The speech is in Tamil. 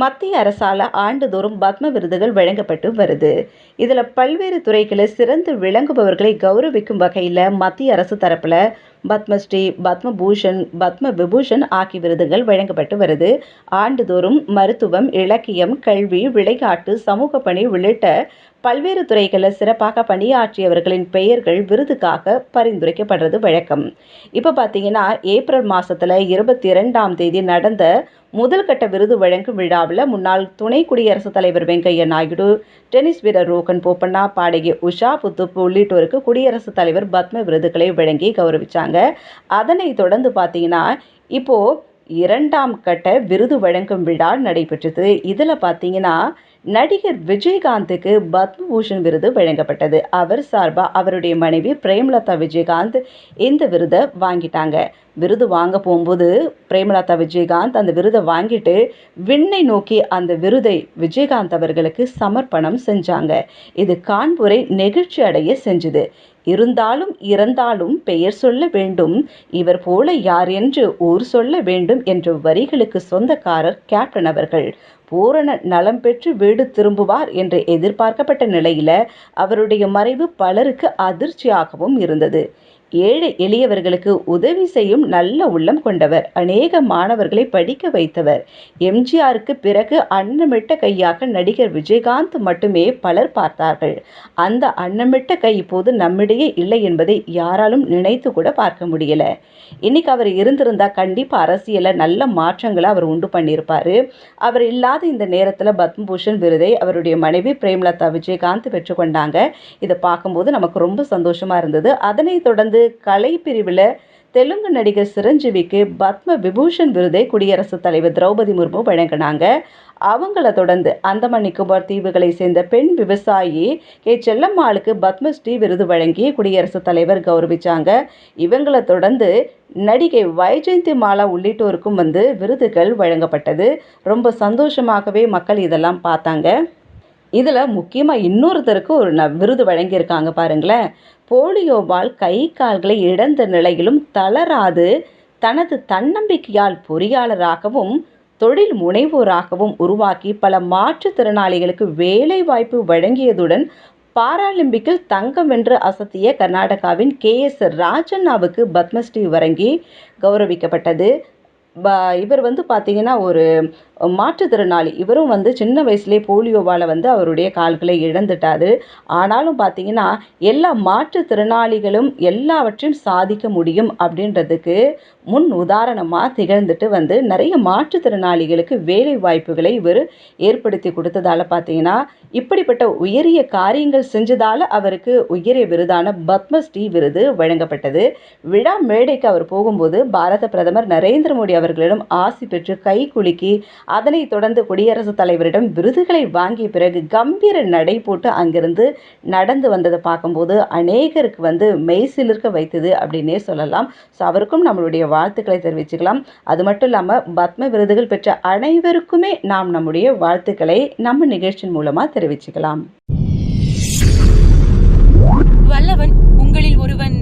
மத்திய அரசால் ஆண்டுதோறும் பத்ம விருதுகள் வழங்கப்பட்டு வருது. இதில் பல்வேறு துறைகளில் சிறந்து விளங்குபவர்களை கௌரவிக்கும் வகையில் மத்திய அரசு தரப்பில் பத்மஸ்ரீ, பத்மபூஷன், பத்ம விபூஷன் ஆகிய விருதுகள் வழங்கப்பட்டு வருது. ஆண்டுதோறும் மருத்துவம், இலக்கியம், கல்வி, விளையாட்டு, சமூக பணி உள்ளிட்ட பல்வேறு துறைகளில் சிறப்பாக பணியாற்றியவர்களின் பெயர்கள் விருதுக்காக பரிந்துரைக்கப்படுறது வழக்கம். இப்போ பார்த்தீங்கன்னா ஏப்ரல் மாதத்தில் 22ஆம் தேதி நடந்த முதல் கட்ட விருது வழங்கும் விழாவில் முன்னாள் துணை குடியரசுத் தலைவர் வெங்கையா நாயுடு, டென்னிஸ் வீரர் ரோகன் போப்பண்ணா, பாடகி உஷா புத்துப்பு உள்ளிட்டோருக்கு குடியரசுத் தலைவர் பத்ம விருதுகளை வழங்கி கௌரவிச்சாங்க. அதனை தொடர்ந்து பார்த்தீங்கன்னா இப்போ 2ஆம் கட்ட விருது வழங்கும் விழா நடைபெற்றது. இதில் பார்த்தீங்கன்னா நடிகர் விஜயகாந்துக்கு பத்மபூஷன் விருது வழங்கப்பட்டது. அவர் சார்பாக அவருடைய மனைவி பிரேமலதா விஜயகாந்த் இந்த விருதை வாங்கிட்டாங்க. விருது வாங்க போகும்போது பிரேமலதா விஜயகாந்த் அந்த விருதை வாங்கிட்டு விண்ணை நோக்கி அந்த விருதை விஜயகாந்த் அவர்களுக்கு சமர்ப்பணம் செஞ்சாங்க. இது காண்போரை நெகிழ்ச்சி அடைய செஞ்சுது. இருந்தாலும் இறந்தாலும் பெயர் சொல்ல வேண்டும், இவர் போல யார் என்று ஊர் சொல்ல வேண்டும் என்ற வரிகளுக்கு சொந்தக்காரர் கேப்டன் அவர்கள். பூரண நலம் பெற்று வீடு திரும்புவார் என்று எதிர்பார்க்கப்பட்ட நிலையில அவருடைய மறைவு பலருக்கு அதிர்ச்சியாகவும் இருந்தது. ஏழை எளியவர்களுக்கு உதவி செய்யும் நல்ல உள்ளம் கொண்டவர், அநேக மாணவர்களை படிக்க வைத்தவர். எம்ஜிஆருக்கு பிறகு அன்னமிட்ட கையாக நடிகர் விஜயகாந்த் மட்டுமே பலர் பார்த்தார்கள். அந்த அன்னமிட்ட கை இப்போது நம்மிடையே இல்லை என்பதை யாராலும் நினைத்து கூட பார்க்க முடியல. இன்னைக்கு அவர் இருந்திருந்தா கண்டிப்பாக அரசியலில் நல்ல மாற்றங்களை அவர் உண்டு பண்ணியிருப்பாரு. அவர் இல்லாத இந்த நேரத்தில் பத்மபூஷன் விருதை அவருடைய மனைவி பிரேமலதா விஜயகாந்த் பெற்றுக்கொண்டாங்க. இதை பார்க்கும்போது நமக்கு ரொம்ப சந்தோஷமா இருந்தது. அதனைத் தொடர்ந்து கலை பிரிவில் தெலுங்கு நடிகர் சிரஞ்சீவிக்கு பத்ம விபூஷன் விருதை குடியரசுத் தலைவர் திரௌபதி முர்மு வழங்கினாங்க. அவங்கள தொடர்ந்து அந்தமான் நிக்கோபார் தீவுகளை சேர்ந்த பெண் விவசாயி கே செல்லம்மாளுக்கு பத்மஸ்ரீ விருது வழங்கி குடியரசுத் தலைவர் கௌரவிச்சாங்க. இவங்களை தொடர்ந்து நடிகை வைஜெயந்தி மாலா உள்ளிட்டோருக்கும் விருதுகள் வழங்கப்பட்டது. ரொம்ப சந்தோஷமாகவே மக்கள் இதெல்லாம் பார்த்தாங்க. இதில் முக்கியமாக இன்னொருத்தருக்கு ஒரு விருது வழங்கியிருக்காங்க பாருங்களேன். போலியோவால் கை கால்களை இழந்த நிலையிலும் தளராது தனது தன்னம்பிக்கையால் பொறியாளராகவும் தொழில் முனைவோராகவும் உருவாக்கி பல மாற்றுத்திறனாளிகளுக்கு வேலை வாய்ப்பு வழங்கியதுடன் பாராலிம்பிக்கில் தங்கம் வென்று அசத்திய கர்நாடகாவின் KS ராஜண்ணாவுக்கு பத்மஸ்ரீ வழங்கி கௌரவிக்கப்பட்டது. இவர் பார்த்தீங்கன்னா ஒரு மாற்றுத்திறனாளி. இவரும் சின்ன வயசுலேயே போலியோவால் அவருடைய கால்களை இழந்துட்டார். ஆனாலும் பார்த்தீங்கன்னா எல்லா மாற்றுத்திறனாளிகளும் எல்லாவற்றையும் சாதிக்க முடியும் அப்படின்றதுக்கு முன் உதாரணமாக திகழ்ந்துட்டு நிறைய மாற்றுத்திறனாளிகளுக்கு வேலை வாய்ப்புகளை இவர் ஏற்படுத்தி கொடுத்ததால் பார்த்தீங்கன்னா இப்படிப்பட்ட உயரிய காரியங்கள் செஞ்சதால் அவருக்கு உயரிய விருதான பத்மஸ்ரீ விருது வழங்கப்பட்டது. விழா மேடைக்கு அவர் போகும்போது பாரத பிரதமர் நரேந்திர மோடி அவர்களிடம் ஆசி பெற்று கை குலுக்கி அதனைத் தொடர்ந்து குடியரசுத் தலைவரிடம் விருதுகளை வாங்கிய பிறகு கம்பீர நடை போட்டு அங்கிருந்து நடந்து வந்ததை பார்க்கும்போது அநேகருக்கு மெய்சிலிர்க்க வைத்தது அப்படின்னே சொல்லலாம். ஸோ அவருக்கும் நம்மளுடைய வாழ்த்துக்களை தெரிவிச்சுக்கலாம். அது மட்டும் இல்லாமல் பத்ம விருதுகள் பெற்ற அனைவருக்குமே நாம் நம்முடைய வாழ்த்துக்களை நம்ம நிகழ்ச்சியின் மூலமாக தெரிவிச்சுக்கலாம். வல்லவன் உங்களில் ஒருவன்